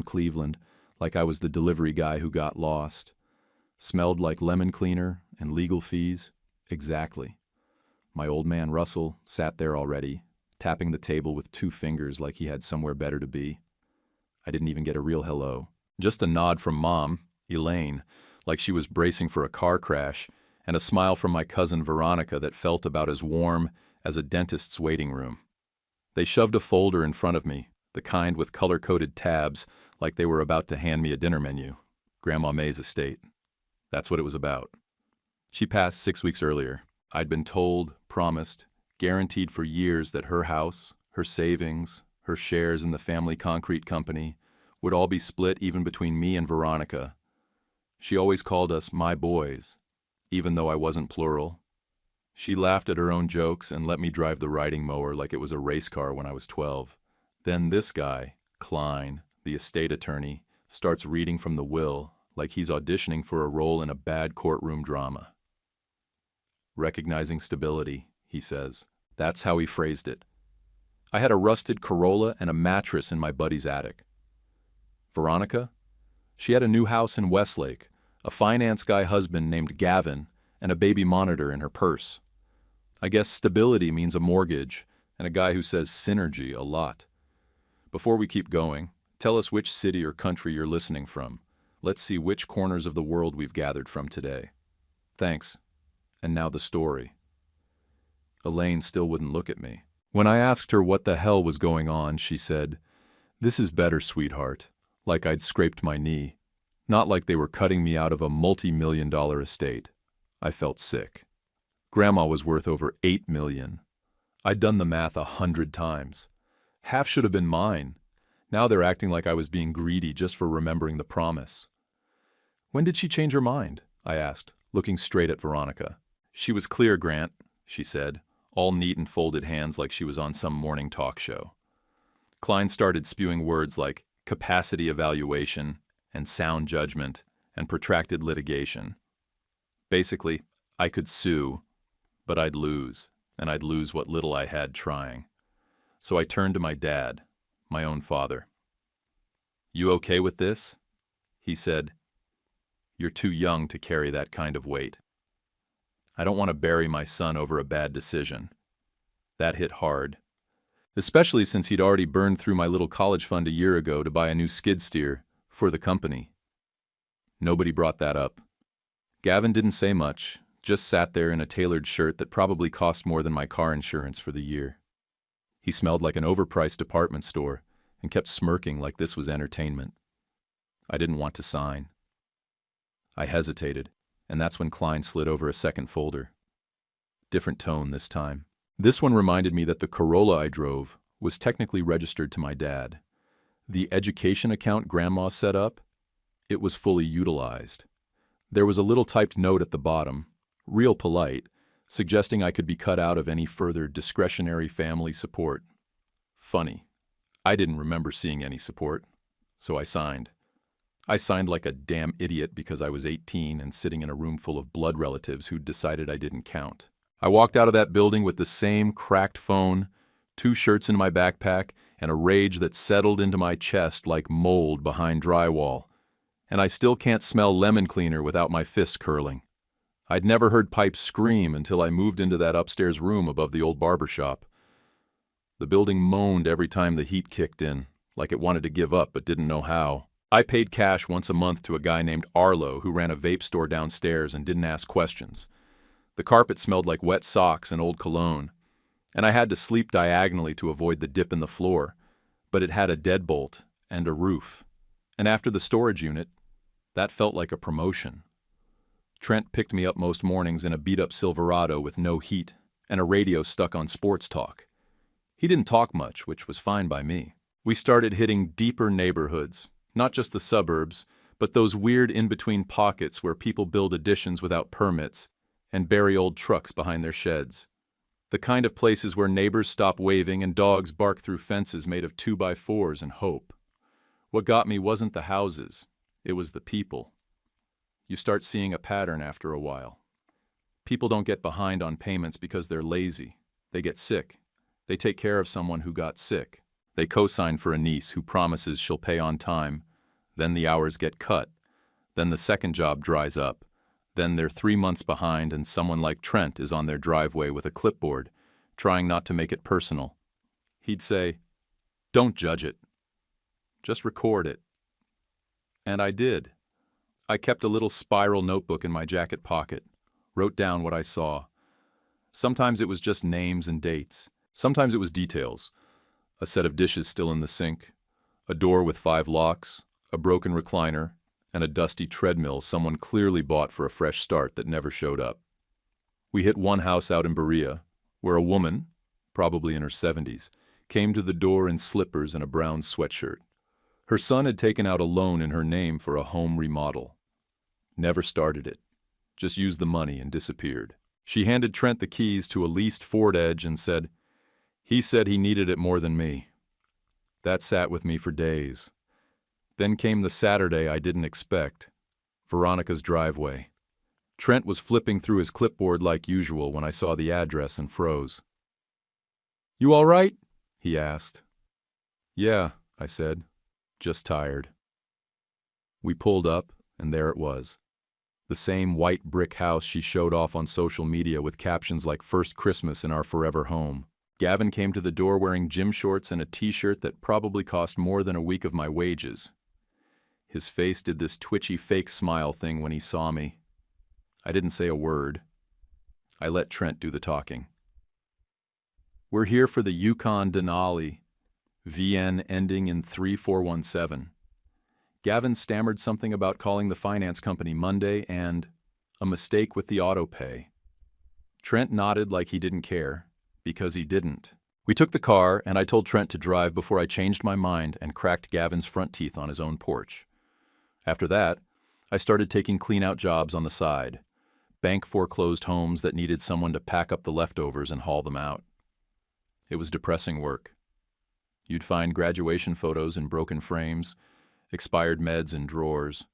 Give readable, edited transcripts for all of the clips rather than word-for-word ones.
Cleveland, like I was the delivery guy who got lost. Smelled like lemon cleaner and legal fees. Exactly. My old man Russell sat there already, tapping the table with 2 fingers like he had somewhere better to be. I didn't even get a real hello. Just a nod from Mom, Elaine, like she was bracing for a car crash, and a smile from my cousin Veronica that felt about as warm as a dentist's waiting room. They shoved a folder in front of me, the kind with color-coded tabs, like they were about to hand me a dinner menu. Grandma May's estate. That's what it was about. She passed 6 weeks earlier. I'd been told, promised, guaranteed for years that her house, her savings, her shares in the family concrete company would all be split even between me and Veronica. She always called us my boys, even though I wasn't plural. She laughed at her own jokes and let me drive the riding mower like it was a race car when I was 12. Then this guy, Klein, the estate attorney, starts reading from the will like he's auditioning for a role in a bad courtroom drama. Recognizing stability, he says. That's how he phrased it. I had a rusted Corolla and a mattress in my buddy's attic. Veronica? She had a new house in Westlake, a finance guy husband named Gavin, and a baby monitor in her purse. I guess stability means a mortgage, and a guy who says synergy a lot. Before we keep going, tell us which city or country you're listening from. Let's see which corners of the world we've gathered from today. Thanks. And now the story. Elaine still wouldn't look at me. When I asked her what the hell was going on, she said, "This is better, sweetheart," like I'd scraped my knee. Not like they were cutting me out of a multi-million-dollar estate. I felt sick. Grandma was worth over $8 million. I'd done the math 100 times. Half should have been mine. Now they're acting like I was being greedy just for remembering the promise. When did she change her mind? I asked, looking straight at Veronica. She was clear, Grant, she said, all neat and folded hands like she was on some morning talk show. Klein started spewing words like capacity evaluation and sound judgment and protracted litigation. Basically, I could sue, but I'd lose, and I'd lose what little I had trying. So I turned to my dad, my own father. "You okay with this?" He said, "You're too young to carry that kind of weight. I don't want to bury my son over a bad decision." That hit hard, especially since he'd already burned through my little college fund a year ago to buy a new skid steer for the company. Nobody brought that up. Gavin didn't say much, just sat there in a tailored shirt that probably cost more than my car insurance for the year. He smelled like an overpriced department store and kept smirking like this was entertainment. I didn't want to sign. I hesitated, and that's when Klein slid over a second folder. Different tone this time. This one reminded me that the Corolla I drove was technically registered to my dad. The education account Grandma set up, it was fully utilized. There was a little typed note at the bottom, real polite, suggesting I could be cut out of any further discretionary family support. Funny. I didn't remember seeing any support, so I signed. I signed like a damn idiot because I was 18 and sitting in a room full of blood relatives who'd decided I didn't count. I walked out of that building with the same cracked phone, 2 shirts in my backpack, and a rage that settled into my chest like mold behind drywall. And I still can't smell lemon cleaner without my fists curling. I'd never heard pipes scream until I moved into that upstairs room above the old barber shop. The building moaned every time the heat kicked in, like it wanted to give up but didn't know how. I paid cash once a month to a guy named Arlo who ran a vape store downstairs and didn't ask questions. The carpet smelled like wet socks and old cologne, and I had to sleep diagonally to avoid the dip in the floor, but it had a deadbolt and a roof. And after the storage unit, that felt like a promotion. Trent picked me up most mornings in a beat-up Silverado with no heat and a radio stuck on sports talk. He didn't talk much, which was fine by me. We started hitting deeper neighborhoods, not just the suburbs, but those weird in-between pockets where people build additions without permits and bury old trucks behind their sheds. The kind of places where neighbors stop waving and dogs bark through fences made of 2x4s and hope. What got me wasn't the houses, it was the people. You start seeing a pattern after a while. People don't get behind on payments because they're lazy. They get sick. They take care of someone who got sick. They co-sign for a niece who promises she'll pay on time, Then the hours get cut. Then the second job dries up. Then they're 3 months behind and someone like Trent is on their driveway with a clipboard, trying not to make it personal. He'd say, "Don't judge it. Just record it." And I did. I kept a little spiral notebook in my jacket pocket, wrote down what I saw. Sometimes it was just names and dates. Sometimes it was details. A set of dishes still in the sink, a door with 5 locks, a broken recliner, and a dusty treadmill someone clearly bought for a fresh start that never showed up. We hit one house out in Berea, where a woman, probably in her 70s, came to the door in slippers and a brown sweatshirt. Her son had taken out a loan in her name for a home remodel. Never started it. Just used the money and disappeared. She handed Trent the keys to a leased Ford Edge and said, "He said he needed it more than me." That sat with me for days. Then came the Saturday I didn't expect, Veronica's driveway. Trent was flipping through his clipboard like usual when I saw the address and froze. "You all right?" he asked. "Yeah," I said, "just tired." We pulled up, and there it was. The same white brick house she showed off on social media with captions like "First Christmas in our forever home." Gavin came to the door wearing gym shorts and a t-shirt that probably cost more than a week of my wages. His face did this twitchy fake smile thing when he saw me. I didn't say a word. I let Trent do the talking. "We're here for the Yukon Denali, VN ending in 3417. Gavin stammered something about calling the finance company Monday and a mistake with the auto pay. Trent nodded like he didn't care, because he didn't. We took the car, and I told Trent to drive before I changed my mind and cracked Gavin's front teeth on his own porch. After that, I started taking clean-out jobs on the side, bank foreclosed homes that needed someone to pack up the leftovers and haul them out. It was depressing work. You'd find graduation photos in broken frames, expired meds in drawers,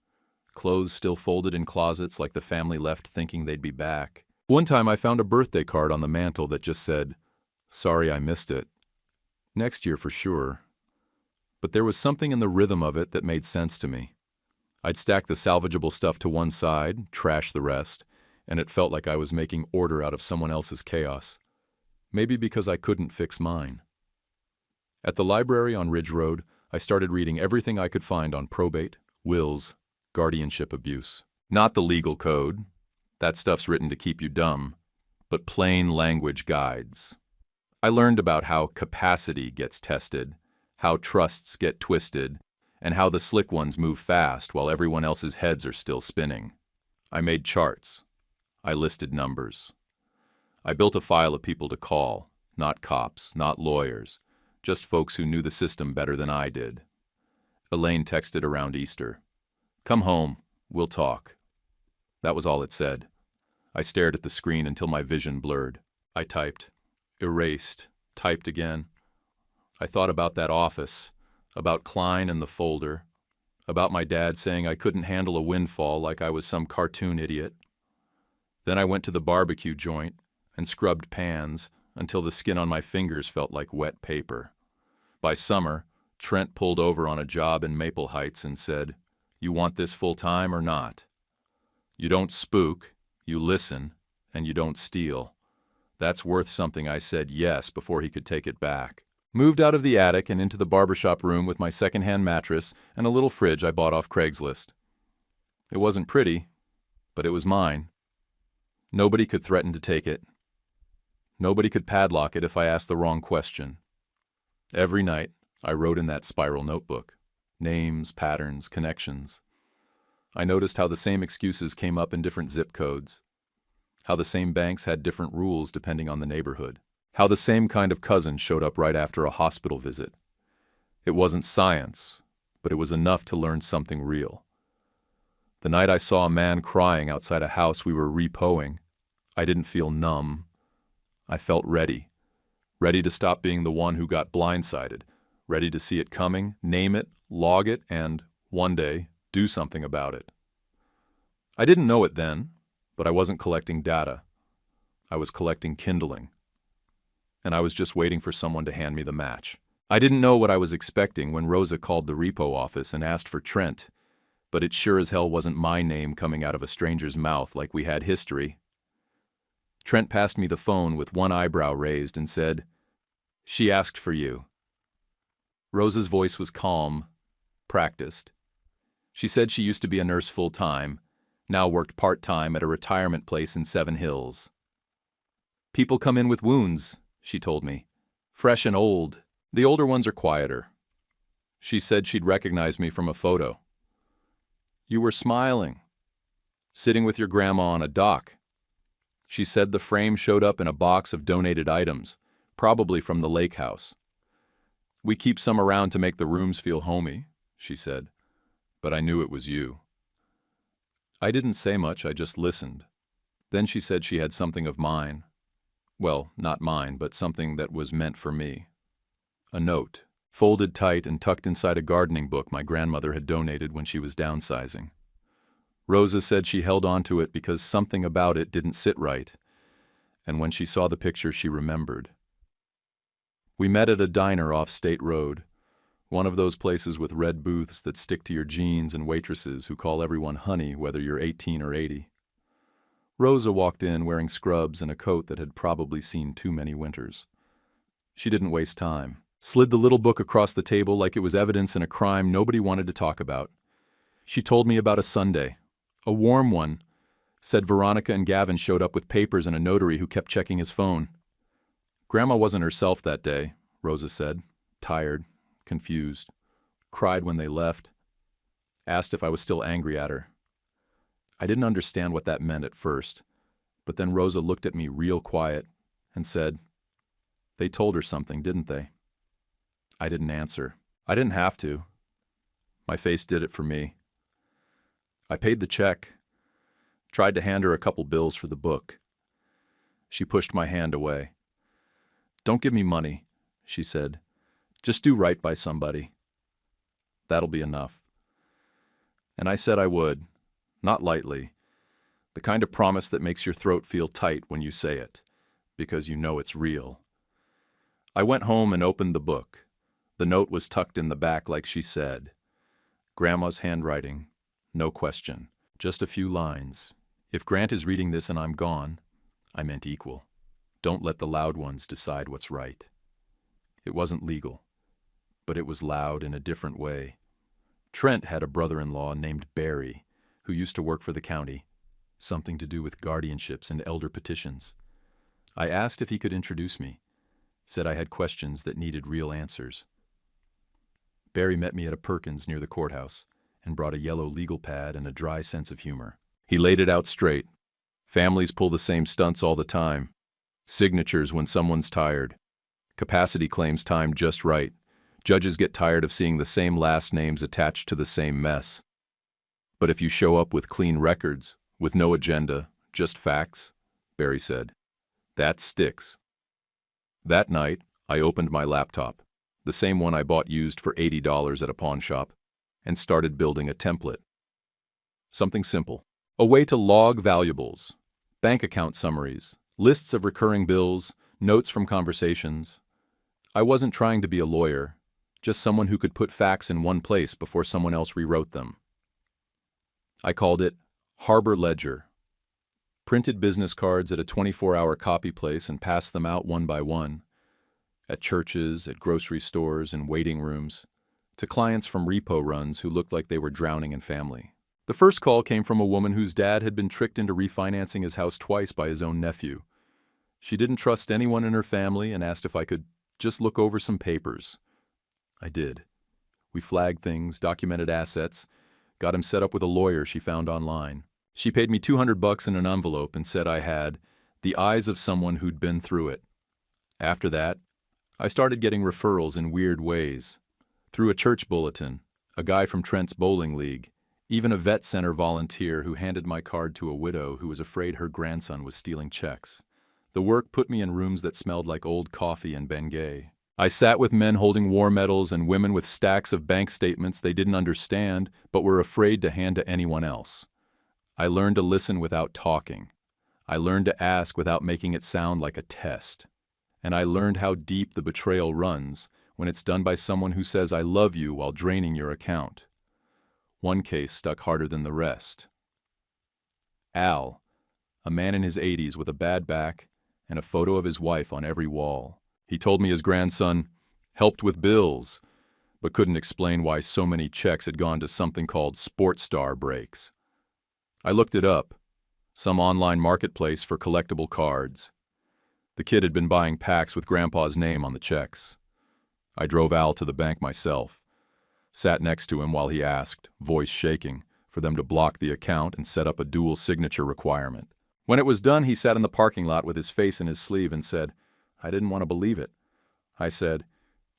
clothes still folded in closets like the family left thinking they'd be back. One time I found a birthday card on the mantel that just said, "Sorry I missed it. Next year for sure." But there was something in the rhythm of it that made sense to me. I'd stack the salvageable stuff to one side, trash the rest, and it felt like I was making order out of someone else's chaos. Maybe because I couldn't fix mine. At the library on Ridge Road, I started reading everything I could find on probate, wills, guardianship abuse. Not the legal code. That stuff's written to keep you dumb. But plain language guides. I learned about how capacity gets tested, how trusts get twisted, and how the slick ones move fast while everyone else's heads are still spinning. I made charts. I listed numbers. I built a file of people to call, not cops, not lawyers, just folks who knew the system better than I did. Elaine texted around Easter. "Come home, we'll talk." That was all it said. I stared at the screen until my vision blurred. I typed, erased, typed again. I thought about that office, about Klein and the folder, about my dad saying I couldn't handle a windfall like I was some cartoon idiot. Then I went to the barbecue joint and scrubbed pans until the skin on my fingers felt like wet paper. By summer, Trent pulled over on a job in Maple Heights and said, "You want this full-time or not? You don't spook, you listen, and you don't steal." That's worth something. I said yes before he could take it back. Moved out of the attic and into the barbershop room with my secondhand mattress and a little fridge I bought off Craigslist. It wasn't pretty, but it was mine. Nobody could threaten to take it. Nobody could padlock it if I asked the wrong question. Every night, I wrote in that spiral notebook. Names, patterns, connections. I noticed how the same excuses came up in different zip codes. How the same banks had different rules depending on the neighborhood. How the same kind of cousin showed up right after a hospital visit. It wasn't science, but it was enough to learn something real. The night I saw a man crying outside a house we were repoing, I didn't feel numb. I felt ready. Ready to stop being the one who got blindsided. Ready to see it coming, name it, log it, and, one day, do something about it. I didn't know it then, but I wasn't collecting data. I was collecting kindling. And I was just waiting for someone to hand me the match. I didn't know what I was expecting when Rosa called the repo office and asked for Trent, but it sure as hell wasn't my name coming out of a stranger's mouth like we had history. Trent passed me the phone with one eyebrow raised and said, "She asked for you." Rosa's voice was calm, practiced. She said she used to be a nurse full-time, now worked part-time at a retirement place in Seven Hills. "People come in with wounds," she told me. "Fresh and old. The older ones are quieter." She said she'd recognize me from a photo. "You were smiling, sitting with your grandma on a dock." She said the frame showed up in a box of donated items, probably from the lake house. "We keep some around to make the rooms feel homey," she said, "but I knew it was you." I didn't say much, I just listened. Then she said she had something of mine. Well, not mine, but something that was meant for me. A note, folded tight and tucked inside a gardening book my grandmother had donated when she was downsizing. Rosa said she held on to it because something about it didn't sit right, and when she saw the picture she remembered. We met at a diner off State Road, one of those places with red booths that stick to your jeans and waitresses who call everyone honey whether you're 18 or 80. Rosa walked in wearing scrubs and a coat that had probably seen too many winters. She didn't waste time. Slid the little book across the table like it was evidence in a crime nobody wanted to talk about. She told me about a Sunday, a warm one, said Veronica and Gavin showed up with papers and a notary who kept checking his phone. Grandma wasn't herself that day, Rosa said, tired, confused, cried when they left, asked if I was still angry at her. I didn't understand what that meant at first, but then Rosa looked at me real quiet and said, "They told her something, didn't they?" I didn't answer. I didn't have to. My face did it for me. I paid the check, tried to hand her a couple bills for the book. She pushed my hand away. "Don't give me money," she said. "Just do right by somebody. That'll be enough." And I said I would, not lightly, the kind of promise that makes your throat feel tight when you say it, because you know it's real. I went home and opened the book. The note was tucked in the back like she said. Grandma's handwriting, no question, just a few lines. "If Grant is reading this and I'm gone," I meant equal. "Don't let the loud ones decide what's right." It wasn't legal, but it was loud in a different way. Trent had a brother-in-law named Barry, who used to work for the county, something to do with guardianships and elder petitions. I asked if he could introduce me, said I had questions that needed real answers. Barry met me at a Perkins near the courthouse and brought a yellow legal pad and a dry sense of humor. He laid it out straight. Families pull the same stunts all the time. Signatures when someone's tired. Capacity claims time just right. Judges get tired of seeing the same last names attached to the same mess. But if you show up with clean records, with no agenda, just facts, Barry said, that sticks. That night, I opened my laptop, the same one I bought used for $80 at a pawn shop, and started building a template. Something simple. A way to log valuables, bank account summaries, lists of recurring bills, notes from conversations. I wasn't trying to be a lawyer, just someone who could put facts in one place before someone else rewrote them. I called it Harbor Ledger. Printed business cards at a 24-hour copy place and passed them out one by one, at churches, at grocery stores, and waiting rooms, to clients from repo runs who looked like they were drowning in family. The first call came from a woman whose dad had been tricked into refinancing his house twice by his own nephew. She didn't trust anyone in her family and asked if I could just look over some papers. I did. We flagged things, documented assets, got him set up with a lawyer she found online. She paid me $200 in an envelope and said I had the eyes of someone who'd been through it. After that, I started getting referrals in weird ways. Through a church bulletin, a guy from Trent's bowling league, even a vet center volunteer who handed my card to a widow who was afraid her grandson was stealing checks. The work put me in rooms that smelled like old coffee and Bengay. I sat with men holding war medals and women with stacks of bank statements they didn't understand but were afraid to hand to anyone else. I learned to listen without talking. I learned to ask without making it sound like a test. And I learned how deep the betrayal runs when it's done by someone who says I love you while draining your account. One case stuck harder than the rest. Al, a man in his 80s with a bad back and a photo of his wife on every wall. He told me his grandson helped with bills, but couldn't explain why so many checks had gone to something called Sportstar Breaks. I looked it up, some online marketplace for collectible cards. The kid had been buying packs with Grandpa's name on the checks. I drove Al to the bank myself, sat next to him while he asked, voice shaking, for them to block the account and set up a dual signature requirement. When it was done, he sat in the parking lot with his face in his sleeve and said, "I didn't want to believe it." I said,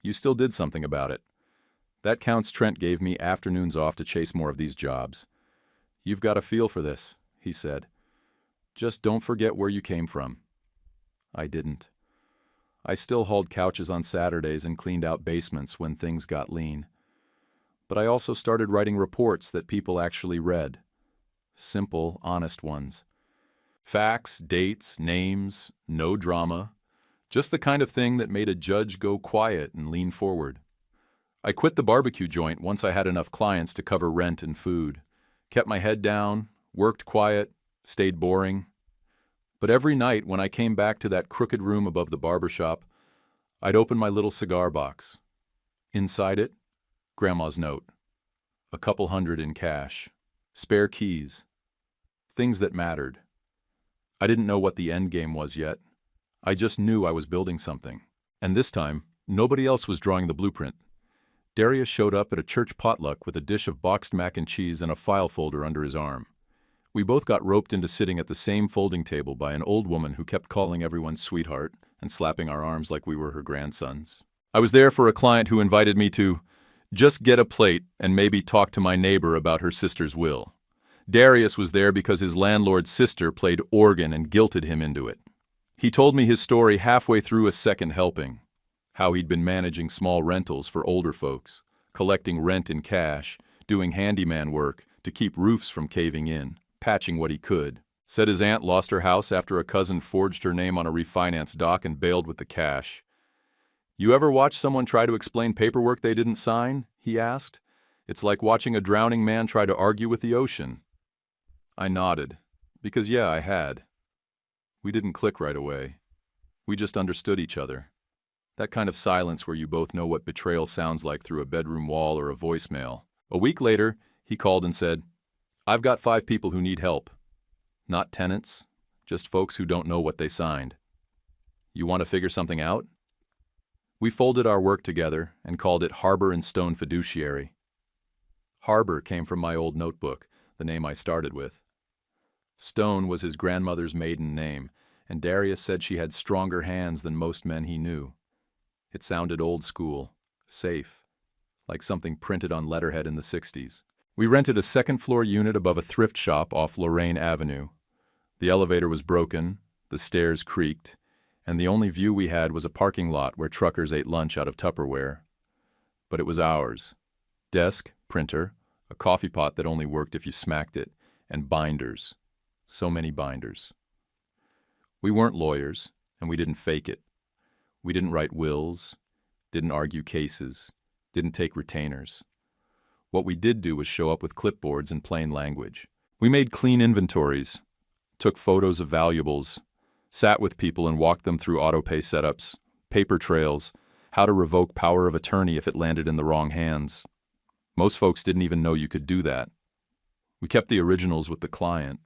"You still did something about it. That counts. Trent gave me afternoons off to chase more of these jobs. You've got a feel for this," he said. "Just don't forget where you came from." I didn't. I still hauled couches on Saturdays and cleaned out basements when things got lean. But I also started writing reports that people actually read. Simple, honest ones. Facts, dates, names, no drama. Just the kind of thing that made a judge go quiet and lean forward. I quit the barbecue joint once I had enough clients to cover rent and food. Kept my head down, worked quiet, stayed boring. But every night when I came back to that crooked room above the barbershop, I'd open my little cigar box. Inside it, Grandma's note. A couple $100 in cash. Spare keys. Things that mattered. I didn't know what the end game was yet. I just knew I was building something. And this time, nobody else was drawing the blueprint. Darius showed up at a church potluck with a dish of boxed mac and cheese and a file folder under his arm. We both got roped into sitting at the same folding table by an old woman who kept calling everyone sweetheart and slapping our arms like we were her grandsons. I was there for a client who invited me to just get a plate and maybe talk to my neighbor about her sister's will. Darius was there because his landlord's sister played organ and guilted him into it. He told me his story halfway through a second helping, how he'd been managing small rentals for older folks, collecting rent in cash, doing handyman work to keep roofs from caving in, patching what he could. Said his aunt lost her house after a cousin forged her name on a refinance doc and bailed with the cash. "You ever watch someone try to explain paperwork they didn't sign?" he asked. "It's like watching a drowning man try to argue with the ocean." I nodded, because yeah, I had. We didn't click right away. We just understood each other. That kind of silence where you both know what betrayal sounds like through a bedroom wall or a voicemail. A week later, he called and said, "I've got 5 people who need help. Not tenants, just folks who don't know what they signed. You want to figure something out?" We folded our work together and called it Harbor and Stone Fiduciary. Harbor came from my old notebook, the name I started with. Stone was his grandmother's maiden name, and Darius said she had stronger hands than most men he knew. It sounded old school, safe, like something printed on letterhead in the 60s. We rented a second-floor unit above a thrift shop off Lorraine Avenue. The elevator was broken, the stairs creaked, and the only view we had was a parking lot where truckers ate lunch out of Tupperware. But it was ours. Desk, printer, a coffee pot that only worked if you smacked it, and binders. So many binders. We weren't lawyers, and we didn't fake it. We didn't write wills, didn't argue cases, didn't take retainers. What we did do was show up with clipboards in plain language. We made clean inventories, took photos of valuables, sat with people and walked them through autopay setups, paper trails, how to revoke power of attorney if it landed in the wrong hands. Most folks didn't even know you could do that. We kept the originals with the client,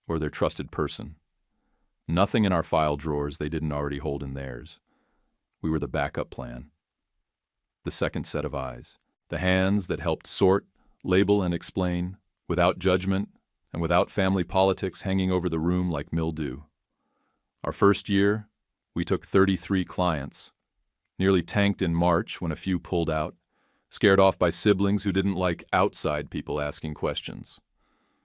or their trusted person. Nothing in our file drawers they didn't already hold in theirs. We were the backup plan. The second set of eyes. The hands that helped sort, label, and explain, without judgment and without family politics hanging over the room like mildew. Our first year, we took 33 clients, nearly tanked in March when a few pulled out, scared off by siblings who didn't like outside people asking questions.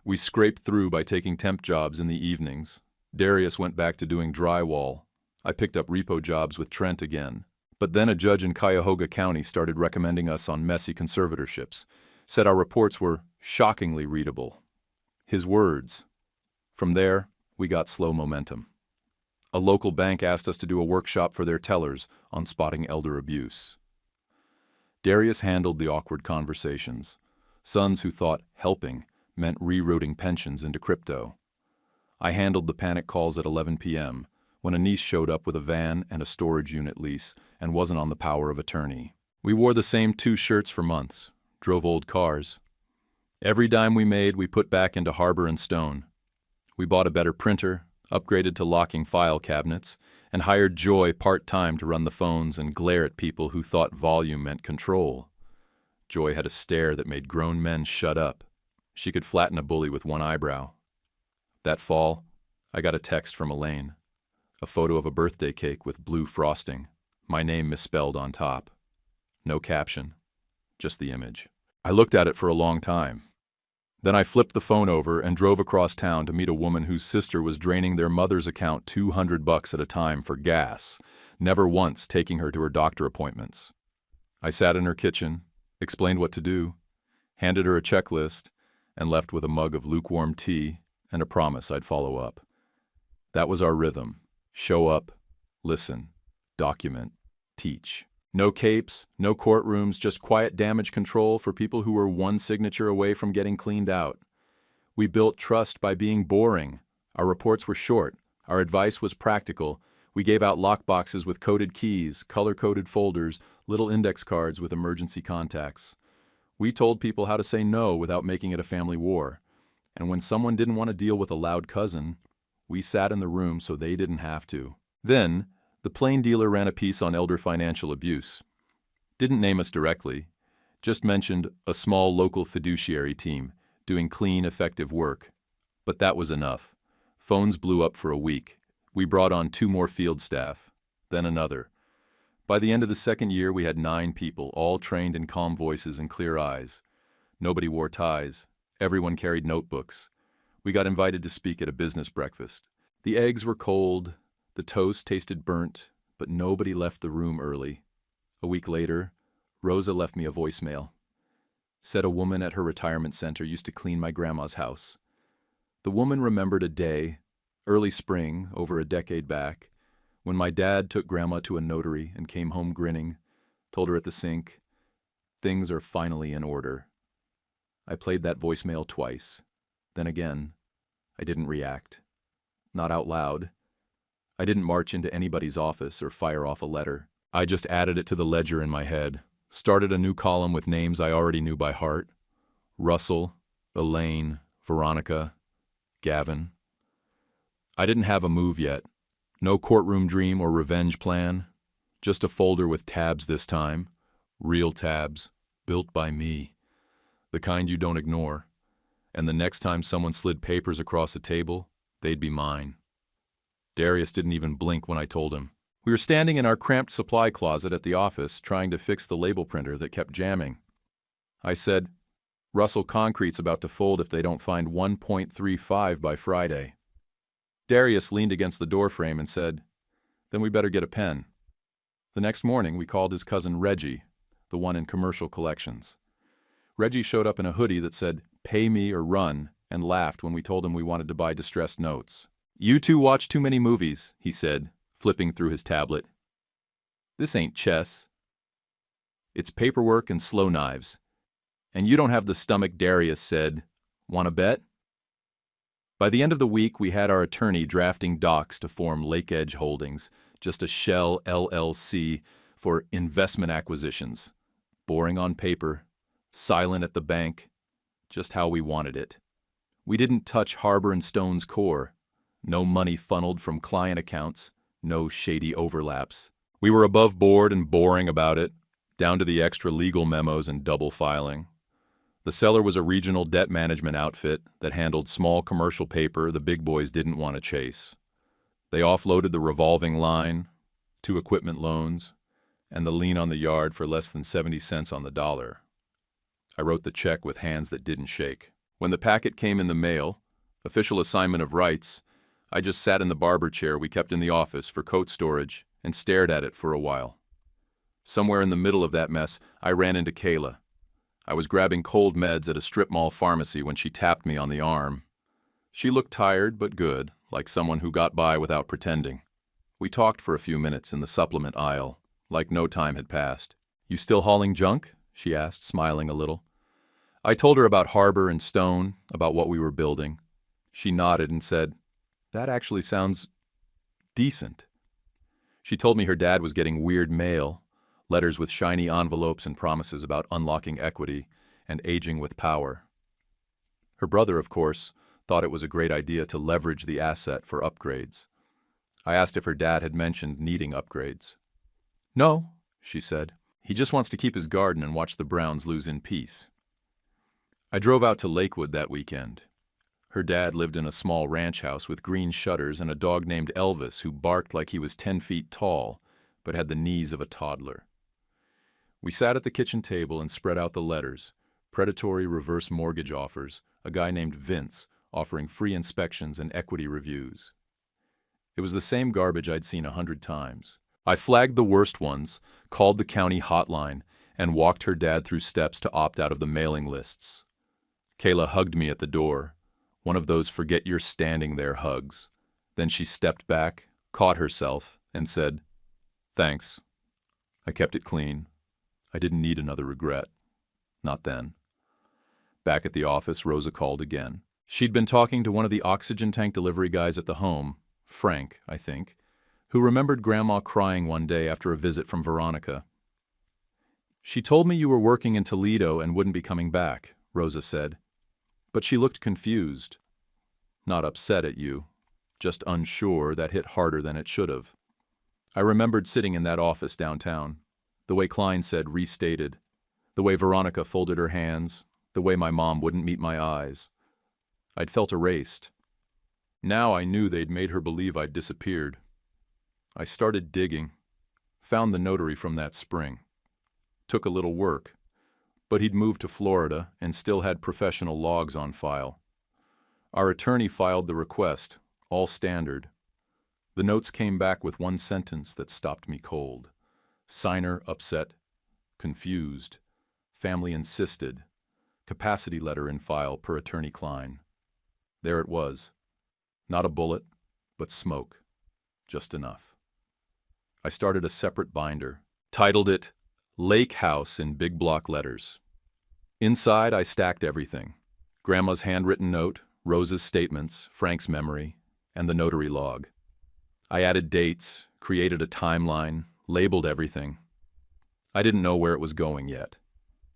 We scraped through by taking temp jobs in the evenings. Darius went back to doing drywall. I picked up repo jobs with Trent again. But then a judge in Cuyahoga County started recommending us on messy conservatorships, said our reports were shockingly readable. His words. From there, we got slow momentum. A local bank asked us to do a workshop for their tellers on spotting elder abuse. Darius handled the awkward conversations. Sons who thought helping meant rerouting pensions into crypto. I handled the panic calls at 11 p.m., when a niece showed up with a van and a storage unit lease and wasn't on the power of attorney. We wore the same 2 shirts for months, drove old cars. Every dime we made, we put back into Harbor and Stone. We bought a better printer, upgraded to locking file cabinets, and hired Joy part-time to run the phones and glare at people who thought volume meant control. Joy had a stare that made grown men shut up. She could flatten a bully with one eyebrow. That fall, I got a text from Elaine. A photo of a birthday cake with blue frosting, my name misspelled on top. No caption, just the image. I looked at it for a long time. Then I flipped the phone over and drove across town to meet a woman whose sister was draining their mother's account $200 at a time for gas, never once taking her to her doctor appointments. I sat in her kitchen, explained what to do, handed her a checklist, and left with a mug of lukewarm tea and a promise I'd follow up. That was our rhythm. Show up, listen, document, teach. No capes, no courtrooms, just quiet damage control for people who were one signature away from getting cleaned out. We built trust by being boring. Our reports were short. Our advice was practical. We gave out lockboxes with coded keys, color-coded folders, little index cards with emergency contacts. We told people how to say no without making it a family war. And when someone didn't want to deal with a loud cousin, we sat in the room so they didn't have to. Then, the Plain Dealer ran a piece on elder financial abuse. Didn't name us directly, just mentioned a small local fiduciary team doing clean, effective work. But that was enough. Phones blew up for a week. We brought on 2 more field staff, then another. By the end of the 2nd year, we had 9 people, all trained in calm voices and clear eyes. Nobody wore ties. Everyone carried notebooks. We got invited to speak at a business breakfast. The eggs were cold, the toast tasted burnt, but nobody left the room early. A week later, Rosa left me a voicemail. Said a woman at her retirement center used to clean my grandma's house. The woman remembered a day, early spring, over a decade back, when my dad took Grandma to a notary and came home grinning, told her at the sink, "Things are finally in order." I played that voicemail twice. Then again, I didn't react. Not out loud. I didn't march into anybody's office or fire off a letter. I just added it to the ledger in my head, started a new column with names I already knew by heart. Russell, Elaine, Veronica, Gavin. I didn't have a move yet. No courtroom dream or revenge plan. Just a folder with tabs this time. Real tabs, built by me. The kind you don't ignore. And the next time someone slid papers across a table, they'd be mine. Darius didn't even blink when I told him. We were standing in our cramped supply closet at the office trying to fix the label printer that kept jamming. I said, "Russell Concrete's about to fold if they don't find 1.35 by Friday." Darius leaned against the doorframe and said, "Then we better get a pen." The next morning, we called his cousin Reggie, the one in commercial collections. Reggie showed up in a hoodie that said, "Pay me or run," and laughed when we told him we wanted to buy distressed notes. "You two watch too many movies," he said, flipping through his tablet. "This ain't chess. It's paperwork and slow knives. And you don't have the stomach," Darius said. "Want to bet?" By the end of the week, we had our attorney drafting docs to form Lake Edge Holdings, just a shell LLC for investment acquisitions. Boring on paper, silent at the bank, just how we wanted it. We didn't touch Harbor and Stone's core. No money funneled from client accounts, no shady overlaps. We were above board and boring about it, down to the extra legal memos and double filing. The seller was a regional debt management outfit that handled small commercial paper the big boys didn't want to chase. They offloaded the revolving line, 2 equipment loans, and the lien on the yard for less than 70 cents on the dollar. I wrote the check with hands that didn't shake. When the packet came in the mail, official assignment of rights, I just sat in the barber chair we kept in the office for coat storage and stared at it for a while. Somewhere in the middle of that mess, I ran into Kayla. I was grabbing cold meds at a strip mall pharmacy when she tapped me on the arm. She looked tired but good, like someone who got by without pretending. We talked for a few minutes in the supplement aisle, like no time had passed. "You still hauling junk?" she asked, smiling a little. I told her about harbor and stone, about what we were building. She nodded and said, "That actually sounds decent." She told me her dad was getting weird mail, letters with shiny envelopes and promises about unlocking equity and aging with power. Her brother, of course, thought it was a great idea to leverage the asset for upgrades. I asked if her dad had mentioned needing upgrades. "No," she said. "He just wants to keep his garden and watch the Browns lose in peace." I drove out to Lakewood that weekend. Her dad lived in a small ranch house with green shutters and a dog named Elvis who barked like he was 10 feet tall, but had the knees of a toddler. We sat at the kitchen table and spread out the letters, predatory reverse mortgage offers, a guy named Vince offering free inspections and equity reviews. It was the same garbage I'd seen 100 times. I flagged the worst ones, called the county hotline, and walked her dad through steps to opt out of the mailing lists. Kayla hugged me at the door, one of those forget you're standing there hugs. Then she stepped back, caught herself, and said, "Thanks." I kept it clean. I didn't need another regret. Not then. Back at the office, Rosa called again. She'd been talking to one of the oxygen tank delivery guys at the home, Frank, I think, who remembered Grandma crying one day after a visit from Veronica. "She told me you were working in Toledo and wouldn't be coming back," Rosa said. But she looked confused. Not upset at you, just unsure. That hit harder than it should have. I remembered sitting in that office downtown, the way Klein said restated, the way Veronica folded her hands, the way my mom wouldn't meet my eyes. I'd felt erased. Now I knew they'd made her believe I'd disappeared. I started digging, found the notary from that spring. Took a little work, but he'd moved to Florida and still had professional logs on file. Our attorney filed the request, all standard. The notes came back with one sentence that stopped me cold. Signer upset, confused, family insisted, capacity letter in file per Attorney Klein. There it was. Not a bullet, but smoke. Just enough. I started a separate binder, titled it Lake House in big block letters. Inside, I stacked everything. Grandma's handwritten note, Rosa's statements, Frank's memory, and the notary log. I added dates, created a timeline, labeled everything. I didn't know where it was going yet,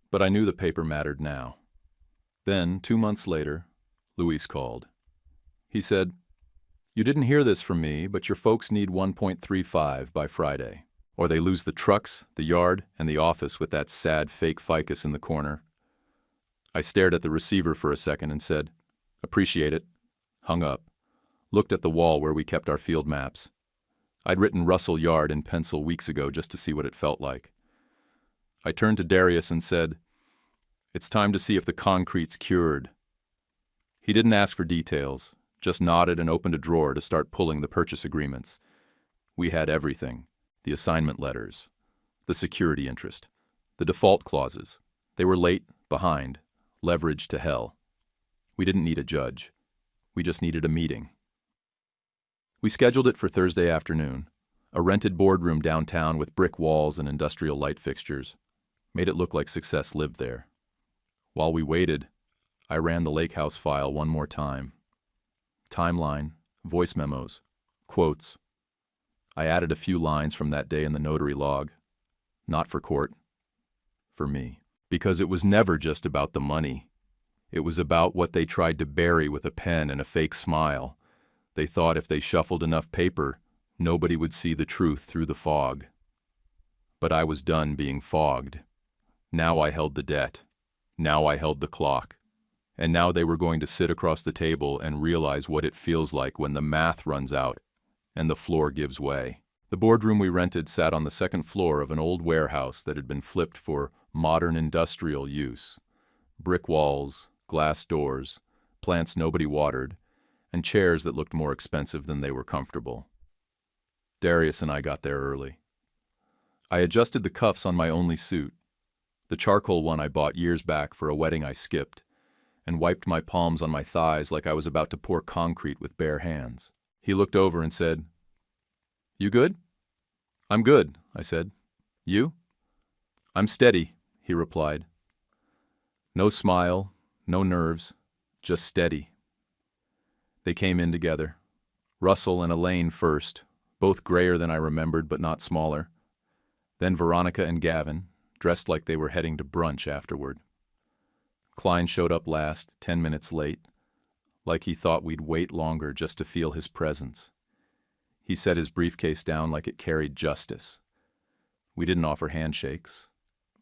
but I knew the paper mattered now. Then, 2 months later, Luis called. He said, "You didn't hear this from me, but your folks need 1.35 by Friday, or they lose the trucks, the yard, and the office with that sad fake ficus in the corner." I stared at the receiver for a second and said, "Appreciate it," hung up, looked at the wall where we kept our field maps. I'd written Russell Yard in pencil weeks ago just to see what it felt like. I turned to Darius and said, "It's time to see if the concrete's cured." He didn't ask for details, just nodded and opened a drawer to start pulling the purchase agreements. We had everything, the assignment letters, the security interest, the default clauses. They were late, behind, leverage to hell. We didn't need a judge. We just needed a meeting. We scheduled it for Thursday afternoon, a rented boardroom downtown with brick walls and industrial light fixtures. Made it look like success lived there. While we waited, I ran the Lake House file one more time. Timeline, voice memos, quotes. I added a few lines from that day in the notary log. Not for court, for me. Because it was never just about the money. It was about what they tried to bury with a pen and a fake smile. They thought if they shuffled enough paper, nobody would see the truth through the fog. But I was done being fogged. Now I held the debt. Now I held the clock. And now they were going to sit across the table and realize what it feels like when the math runs out and the floor gives way. The boardroom we rented sat on the second floor of an old warehouse that had been flipped for modern industrial use. Brick walls, glass doors, plants nobody watered, and chairs that looked more expensive than they were comfortable. Darius and I got there early. I adjusted the cuffs on my only suit, the charcoal one I bought years back for a wedding I skipped, and wiped my palms on my thighs like I was about to pour concrete with bare hands. He looked over and said, "You good?" "I'm good," I said. "You?" "I'm steady," he replied. No smile, no nerves, just steady. They came in together. Russell and Elaine first, both grayer than I remembered but not smaller. Then Veronica and Gavin, dressed like they were heading to brunch afterward. Klein showed up last, 10 minutes late, like he thought we'd wait longer just to feel his presence. He set his briefcase down like it carried justice. We didn't offer handshakes.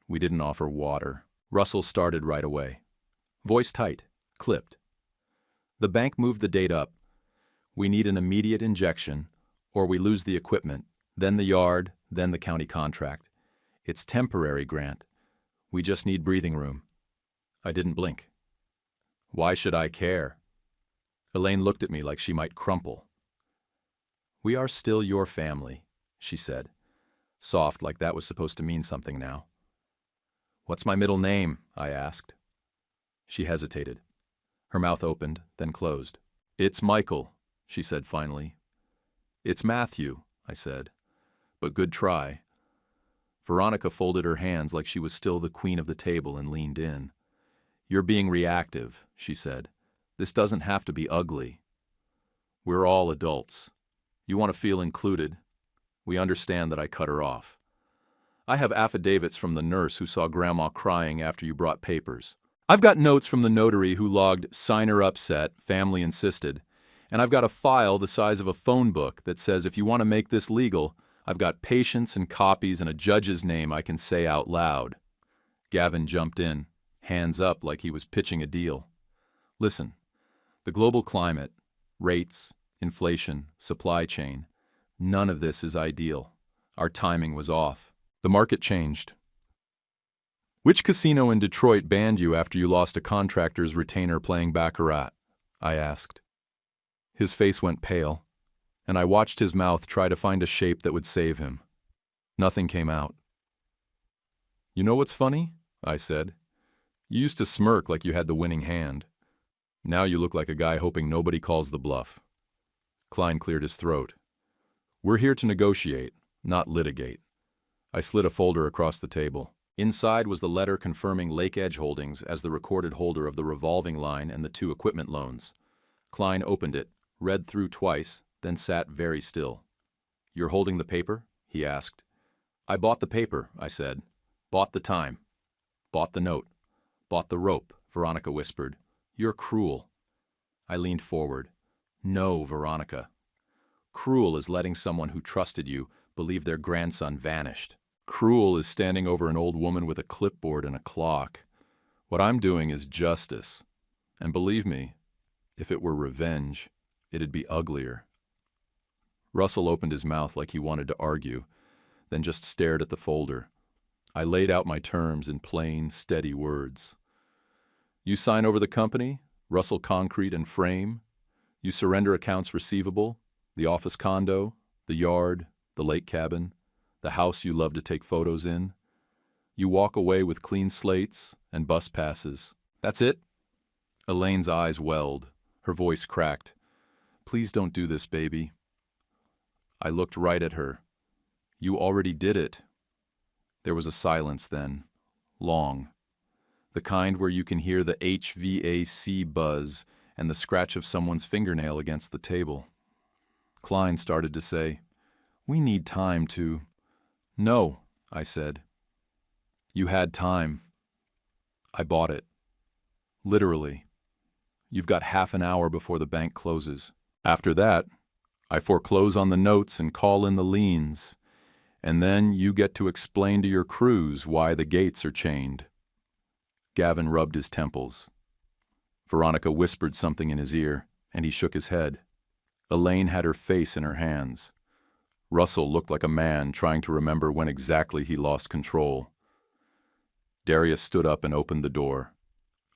We didn't offer water. Russell started right away. Voice tight, clipped. The bank moved the date up. We need an immediate injection, or we lose the equipment, then the yard, then the county contract. It's temporary, Grant. We just need breathing room. I didn't blink. Why should I care? Elaine looked at me like she might crumple. We are still your family, she said, soft like that was supposed to mean something now. What's my middle name? I asked. She hesitated. Her mouth opened, then closed. It's Michael, she said finally. It's Matthew, I said, but good try. Veronica folded her hands like she was still the queen of the table and leaned in. You're being reactive, she said. This doesn't have to be ugly. We're all adults. You want to feel included. We understand that I cut her off. I have affidavits from the nurse who saw Grandma crying after you brought papers. I've got notes from the notary who logged signer upset, family insisted, and I've got a file the size of a phone book that says if you want to make this legal, I've got patients and copies and a judge's name I can say out loud. Gavin jumped in, hands up like he was pitching a deal. Listen, the global climate, rates, inflation, supply chain, none of this is ideal. Our timing was off. The market changed. Which casino in Detroit banned you after you lost a contractor's retainer playing baccarat? I asked. His face went pale, and I watched his mouth try to find a shape that would save him. Nothing came out. You know what's funny? I said. You used to smirk like you had the winning hand. Now you look like a guy hoping nobody calls the bluff. Klein cleared his throat. We're here to negotiate, not litigate. I slid a folder across the table. Inside was the letter confirming Lake Edge Holdings as the recorded holder of the revolving line and the 2 equipment loans. Klein opened it, read through twice, then sat very still. You're holding the paper? He asked. I bought the paper, I said. Bought the time. Bought the note. Bought the rope, Veronica whispered. You're cruel. I leaned forward. No, Veronica. Cruel is letting someone who trusted you believe their grandson vanished. Cruel is standing over an old woman with a clipboard and a clock. What I'm doing is justice. And believe me, if it were revenge, it'd be uglier. Russell opened his mouth like he wanted to argue, then just stared at the folder. I laid out my terms in plain, steady words. You sign over the company, Russell Concrete and Frame. You surrender accounts receivable, the office condo, the yard, the lake cabin, the house you love to take photos in. You walk away with clean slates and bus passes. That's it? Elaine's eyes welled. Her voice cracked. Please don't do this, baby. I looked right at her. You already did it. There was a silence then, long. The kind where you can hear the HVAC buzz and the scratch of someone's fingernail against the table. Klein started to say, We need time to... No, I said. You had time. I bought it. Literally. You've got half an hour before the bank closes. After that, I foreclose on the notes and call in the liens. And then you get to explain to your crews why the gates are chained. Gavin rubbed his temples. Veronica whispered something in his ear, and he shook his head. Elaine had her face in her hands. Russell looked like a man trying to remember when exactly he lost control. Darius stood up and opened the door.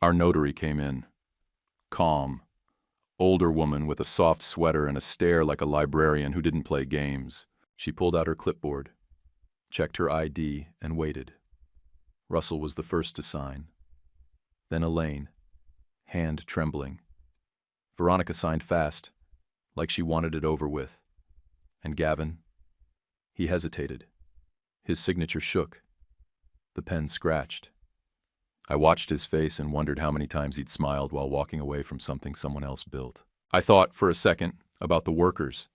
Our notary came in. Calm. Older woman with a soft sweater and a stare like a librarian who didn't play games. She pulled out her clipboard, checked her ID, and waited. Russell was the first to sign. Then Elaine, hand trembling. Veronica signed fast, like she wanted it over with. And Gavin? He hesitated. His signature shook. The pen scratched. I watched his face and wondered how many times he'd smiled while walking away from something someone else built. I thought, for a second, about the workers.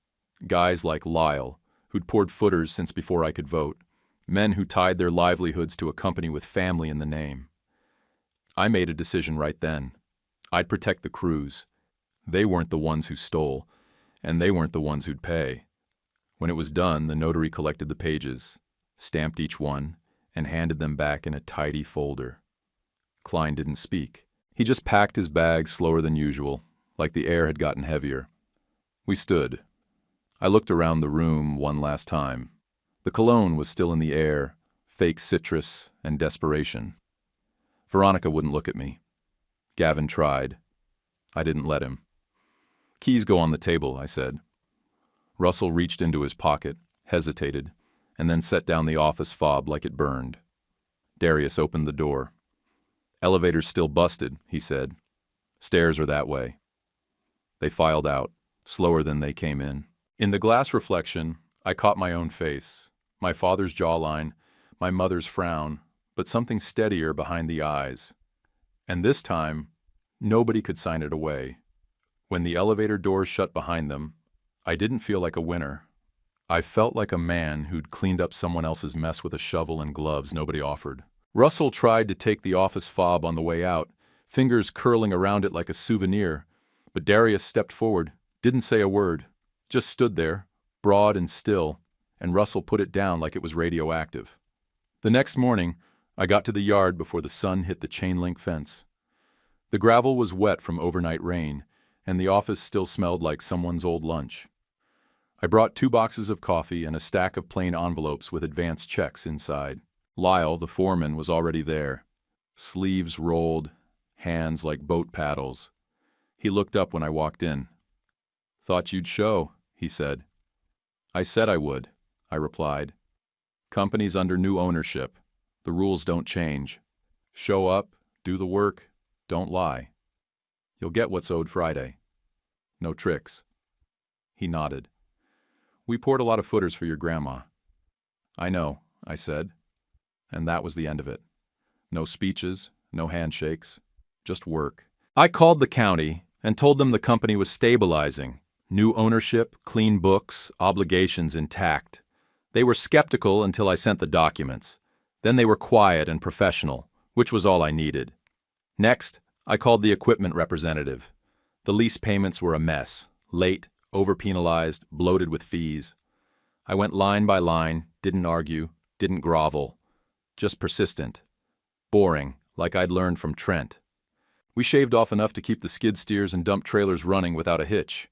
Guys like Lyle, who'd poured footers since before I could vote. Men who tied their livelihoods to a company with family in the name. I made a decision right then. I'd protect the crews. They weren't the ones who stole, and they weren't the ones who'd pay. When it was done, the notary collected the pages, stamped each one, and handed them back in a tidy folder. Klein didn't speak. He just packed his bag slower than usual, like the air had gotten heavier. We stood. I looked around the room one last time. The cologne was still in the air, fake citrus and desperation. Veronica wouldn't look at me. Gavin tried. I didn't let him. "Keys go on the table," I said. Russell reached into his pocket, hesitated, and then set down the office fob like it burned. Darius opened the door. "Elevator's still busted," he said. "Stairs are that way." They filed out, slower than they came in. In the glass reflection, I caught my own face, my father's jawline, my mother's frown, but something steadier behind the eyes. And this time, nobody could sign it away. When the elevator doors shut behind them, I didn't feel like a winner. I felt like a man who'd cleaned up someone else's mess with a shovel and gloves nobody offered. Russell tried to take the office fob on the way out, fingers curling around it like a souvenir, but Darius stepped forward, didn't say a word, just stood there, broad and still, and Russell put it down like it was radioactive. The next morning, I got to the yard before the sun hit the chain-link fence. The gravel was wet from overnight rain, and the office still smelled like someone's old lunch. I brought 2 boxes of coffee and a stack of plain envelopes with advance checks inside. Lyle, the foreman, was already there. Sleeves rolled, hands like boat paddles. He looked up when I walked in. "Thought you'd show," he said. "I said I would," I replied. "Company's under new ownership. The rules don't change. Show up, do the work, don't lie. You'll get what's owed Friday. No tricks." He nodded. "We poured a lot of footers for your grandma." "I know," I said. And that was the end of it. No speeches, no handshakes, just work. I called the county and told them the company was stabilizing. New ownership, clean books, obligations intact. They were skeptical until I sent the documents. Then they were quiet and professional, which was all I needed. Next, I called the equipment representative. The lease payments were a mess, late, overpenalized, bloated with fees. I went line by line, didn't argue, didn't grovel. Just persistent. Boring, like I'd learned from Trent. We shaved off enough to keep the skid steers and dump trailers running without a hitch.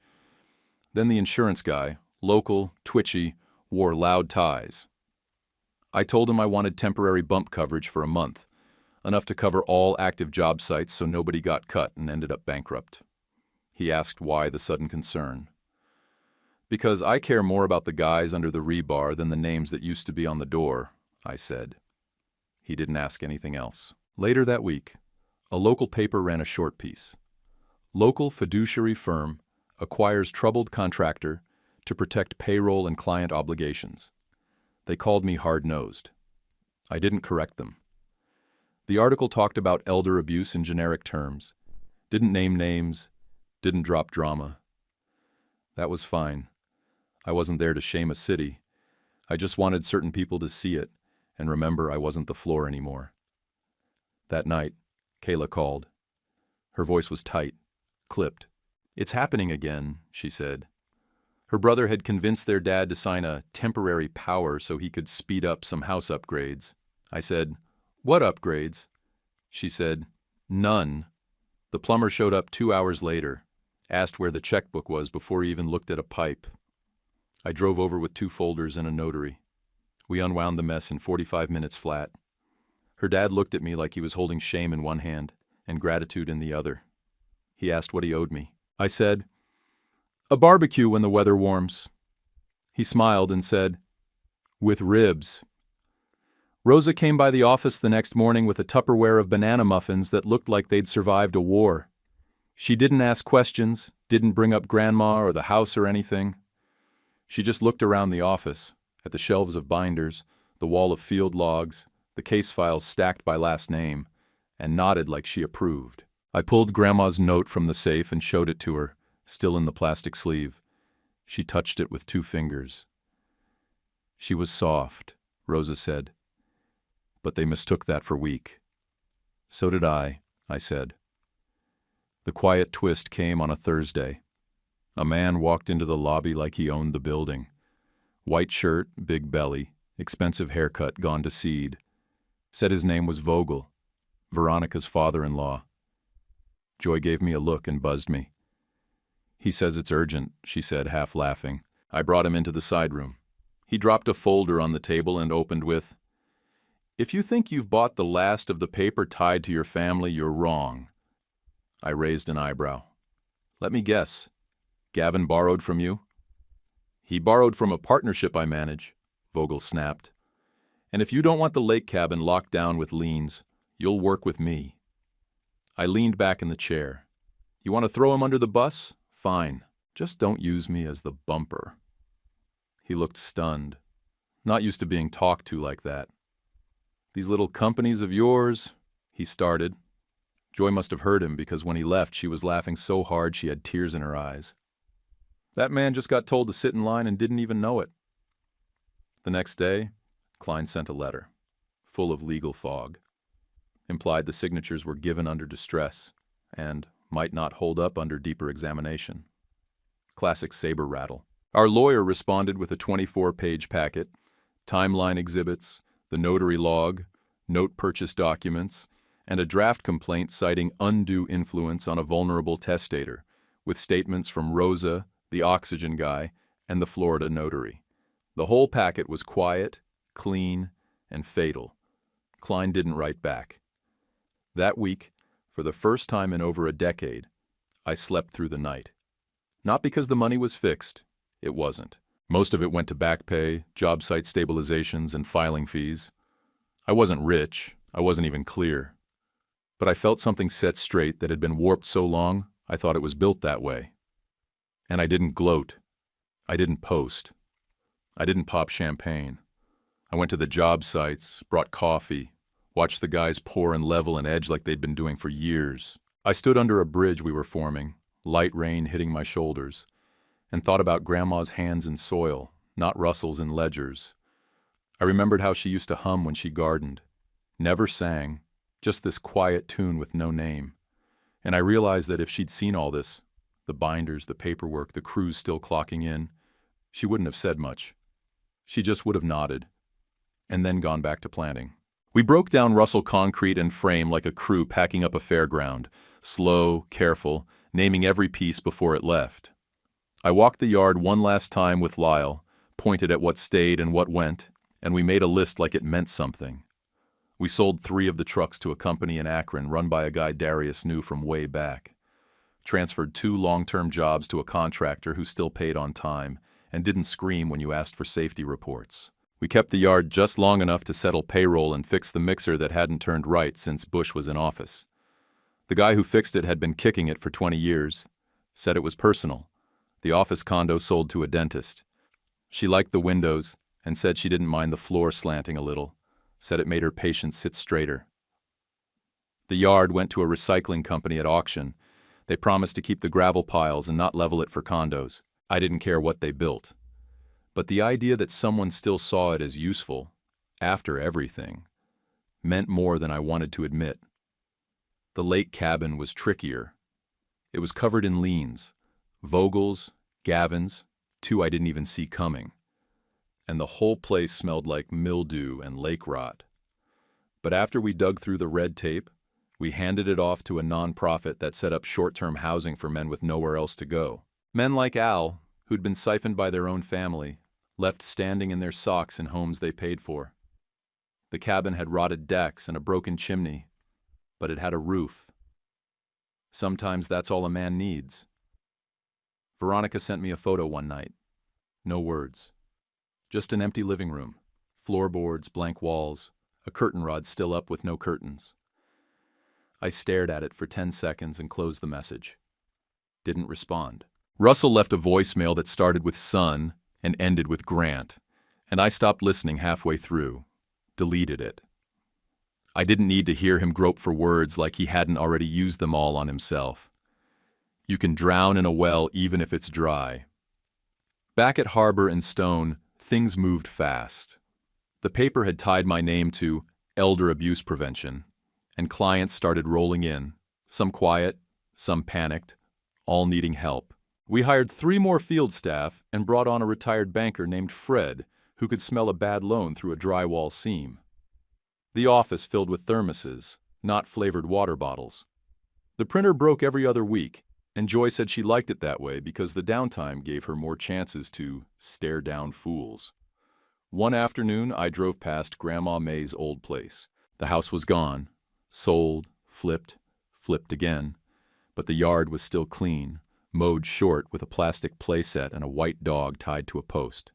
Then the insurance guy, local, twitchy, wore loud ties. I told him I wanted temporary bump coverage for a month, enough to cover all active job sites so nobody got cut and ended up bankrupt. He asked why the sudden concern. "Because I care more about the guys under the rebar than the names that used to be on the door," I said. He didn't ask anything else. Later that week, a local paper ran a short piece. "Local fiduciary firm acquires troubled contractor to protect payroll and client obligations." They called me hard-nosed. I didn't correct them. The article talked about elder abuse in generic terms, didn't name names, didn't drop drama. That was fine. I wasn't there to shame a city. I just wanted certain people to see it and remember I wasn't the floor anymore. That night, Kayla called. Her voice was tight, clipped. "It's happening again," she said. Her brother had convinced their dad to sign a temporary power so he could speed up some house upgrades. I said, "What upgrades?" She said, "None." The plumber showed up 2 hours later, asked where the checkbook was before he even looked at a pipe. I drove over with 2 folders and a notary. We unwound the mess in 45 minutes flat. Her dad looked at me like he was holding shame in one hand and gratitude in the other. He asked what he owed me. I said, "A barbecue when the weather warms." He smiled and said, "With ribs." Rosa came by the office the next morning with a Tupperware of banana muffins that looked like they'd survived a war. She didn't ask questions, didn't bring up Grandma or the house or anything. She just looked around the office, at the shelves of binders, the wall of field logs, the case files stacked by last name, and nodded like she approved. I pulled Grandma's note from the safe and showed it to her, still in the plastic sleeve. She touched it with 2 fingers. She was soft, Rosa said, but they mistook that for weak. So did I said. The quiet twist came on a Thursday. A man walked into the lobby like he owned the building. White shirt, big belly, expensive haircut gone to seed. Said his name was Vogel, Veronica's father-in-law. Joy gave me a look and buzzed me. He says it's urgent, she said, half laughing. I brought him into the side room. He dropped a folder on the table and opened with, "If you think you've bought the last of the paper tied to your family, you're wrong." I raised an eyebrow. "Let me guess. Gavin borrowed from you?" "He borrowed from a partnership I manage," Vogel snapped. "And if you don't want the lake cabin locked down with liens, you'll work with me." I leaned back in the chair. "You want to throw him under the bus? Fine. Just don't use me as the bumper." He looked stunned, not used to being talked to like that. "These little companies of yours," he started. Joy must have heard him because when he left, she was laughing so hard she had tears in her eyes. "That man just got told to sit in line and didn't even know it." The next day, Klein sent a letter, full of legal fog. Implied the signatures were given under distress and might not hold up under deeper examination. Classic saber rattle. Our lawyer responded with a 24-page packet, timeline exhibits, the notary log, note purchase documents, and a draft complaint citing undue influence on a vulnerable testator, with statements from Rosa, the oxygen guy, and the Florida notary. The whole packet was quiet, clean, and fatal. Klein didn't write back. That week, for the first time in over a decade, I slept through the night. Not because the money was fixed. It wasn't. Most of it went to back pay, job site stabilizations, and filing fees. I wasn't rich. I wasn't even clear. But I felt something set straight that had been warped so long, I thought it was built that way. And I didn't gloat. I didn't post. I didn't pop champagne. I went to the job sites, brought coffee, watched the guys pour and level an edge like they'd been doing for years. I stood under a bridge we were forming, light rain hitting my shoulders, and thought about Grandma's hands in soil, not Russell's in ledgers. I remembered how she used to hum when she gardened. Never sang, just this quiet tune with no name. And I realized that if she'd seen all this, the binders, the paperwork, the crews still clocking in, she wouldn't have said much. She just would have nodded, and then gone back to planting. We broke down Russell concrete and frame like a crew packing up a fairground, slow, careful, naming every piece before it left. I walked the yard one last time with Lyle, pointed at what stayed and what went, and we made a list like it meant something. We sold 3 of the trucks to a company in Akron run by a guy Darius knew from way back. Transferred 2 long-term jobs to a contractor who still paid on time and didn't scream when you asked for safety reports. We kept the yard just long enough to settle payroll and fix the mixer that hadn't turned right since Bush was in office. The guy who fixed it had been kicking it for 20 years. Said it was personal. The office condo sold to a dentist. She liked the windows and said she didn't mind the floor slanting a little. Said it made her patients sit straighter. The yard went to a recycling company at auction. They promised to keep the gravel piles and not level it for condos. I didn't care what they built. But the idea that someone still saw it as useful, after everything, meant more than I wanted to admit. The lake cabin was trickier. It was covered in liens, Vogel's, Gavin's, 2 I didn't even see coming. And the whole place smelled like mildew and lake rot. But after we dug through the red tape, we handed it off to a nonprofit that set up short-term housing for men with nowhere else to go. Men like Al, who'd been siphoned by their own family, left standing in their socks in homes they paid for. The cabin had rotted decks and a broken chimney, but it had a roof. Sometimes that's all a man needs. Veronica sent me a photo one night. No words. Just an empty living room, floorboards, blank walls, a curtain rod still up with no curtains. I stared at it for 10 seconds and closed the message. Didn't respond. Russell left a voicemail that started with son and ended with Grant, and I stopped listening halfway through, deleted it. I didn't need to hear him grope for words like he hadn't already used them all on himself. You can drown in a well even if it's dry. Back at Harbor and Stone, things moved fast. The paper had tied my name to elder abuse prevention, and clients started rolling in, some quiet, some panicked, all needing help. We hired 3 more field staff and brought on a retired banker named Fred, who could smell a bad loan through a drywall seam. The office filled with thermoses, not flavored water bottles. The printer broke every other week, and Joy said she liked it that way because the downtime gave her more chances to stare down fools. One afternoon, I drove past Grandma May's old place. The house was gone, sold, flipped again, but the yard was still clean, mowed short with a plastic playset and a white dog tied to a post.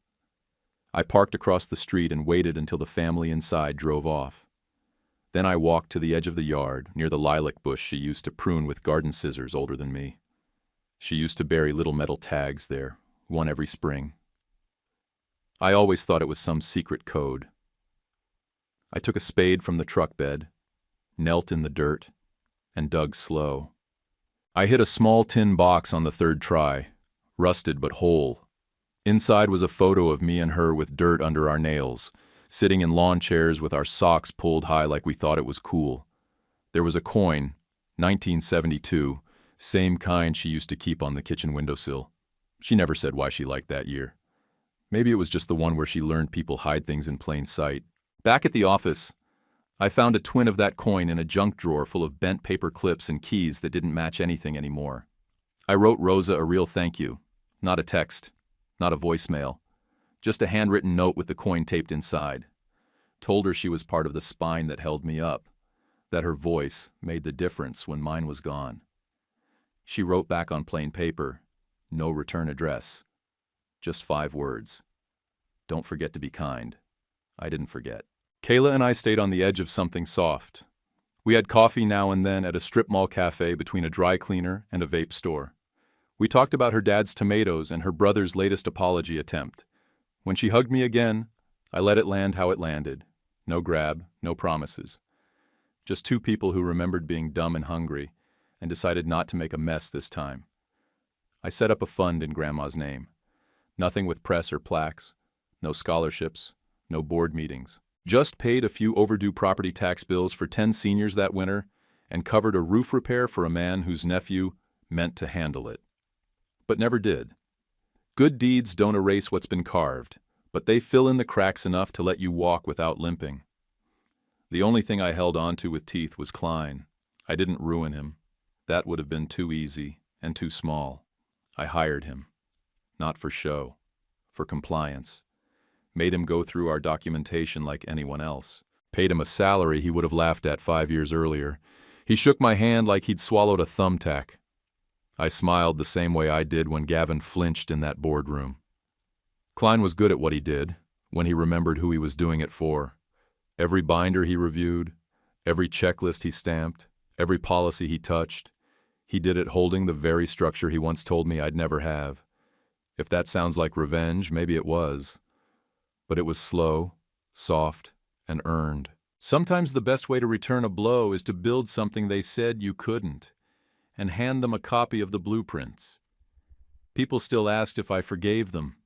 I parked across the street and waited until the family inside drove off. Then I walked to the edge of the yard, near the lilac bush she used to prune with garden scissors older than me. She used to bury little metal tags there, one every spring. I always thought it was some secret code. I took a spade from the truck bed, knelt in the dirt, and dug slow. I hit a small tin box on the 3rd try, rusted but whole. Inside was a photo of me and her with dirt under our nails, sitting in lawn chairs with our socks pulled high like we thought it was cool. There was a coin, 1972, same kind she used to keep on the kitchen windowsill. She never said why she liked that year. Maybe it was just the one where she learned people hide things in plain sight. Back at the office, I found a twin of that coin in a junk drawer full of bent paper clips and keys that didn't match anything anymore. I wrote Rosa a real thank you, not a text, not a voicemail, just a handwritten note with the coin taped inside. Told her she was part of the spine that held me up, that her voice made the difference when mine was gone. She wrote back on plain paper, no return address. Just 5 words. Don't forget to be kind. I didn't forget. Kayla and I stayed on the edge of something soft. We had coffee now and then at a strip mall cafe between a dry cleaner and a vape store. We talked about her dad's tomatoes and her brother's latest apology attempt. When she hugged me again, I let it land how it landed. No grab, no promises. Just 2 people who remembered being dumb and hungry and decided not to make a mess this time. I set up a fund in Grandma's name. Nothing with press or plaques, no scholarships, no board meetings. Just paid a few overdue property tax bills for 10 seniors that winter and covered a roof repair for a man whose nephew meant to handle it. But never did. Good deeds don't erase what's been carved, but they fill in the cracks enough to let you walk without limping. The only thing I held on to with teeth was Klein. I didn't ruin him. That would have been too easy and too small. I hired him. Not for show, for compliance. Made him go through our documentation like anyone else. Paid him a salary he would have laughed at 5 years earlier. He shook my hand like he'd swallowed a thumbtack. I smiled the same way I did when Gavin flinched in that boardroom. Klein was good at what he did, when he remembered who he was doing it for. Every binder he reviewed, every checklist he stamped, every policy he touched, he did it holding the very structure he once told me I'd never have. If that sounds like revenge, maybe it was. But it was slow, soft, and earned. Sometimes the best way to return a blow is to build something they said you couldn't, and hand them a copy of the blueprints. People still asked if I forgave them.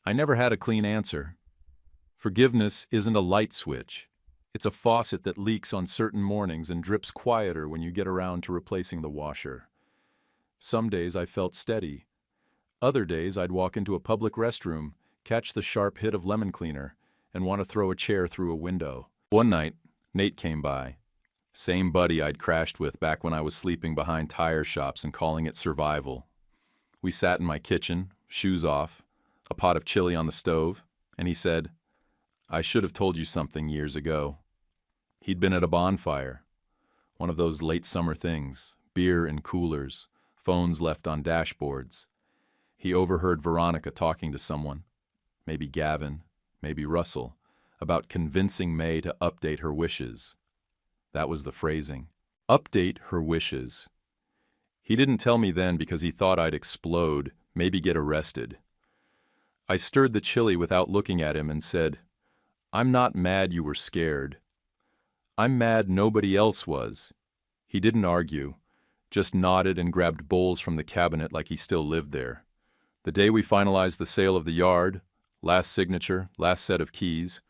I never had a clean answer. Forgiveness isn't a light switch. It's a faucet that leaks on certain mornings and drips quieter when you get around to replacing the washer. Some days I felt steady. Other days I'd walk into a public restroom, catch the sharp hit of lemon cleaner, and want to throw a chair through a window. One night, Nate came by. Same buddy I'd crashed with back when I was sleeping behind tire shops and calling it survival. We sat in my kitchen, shoes off, a pot of chili on the stove, and he said, "I should have told you something years ago." He'd been at a bonfire, one of those late summer things, beer in coolers, phones left on dashboards. He overheard Veronica talking to someone, maybe Gavin, maybe Russell, about convincing May to update her wishes. That was the phrasing. Update her wishes. He didn't tell me then because he thought I'd explode, maybe get arrested. I stirred the chili without looking at him and said, "I'm not mad you were scared. I'm mad nobody else was. He didn't argue, just nodded and grabbed bowls from the cabinet like he still lived there. The day we finalized the sale of the yard, last signature, last set of keys,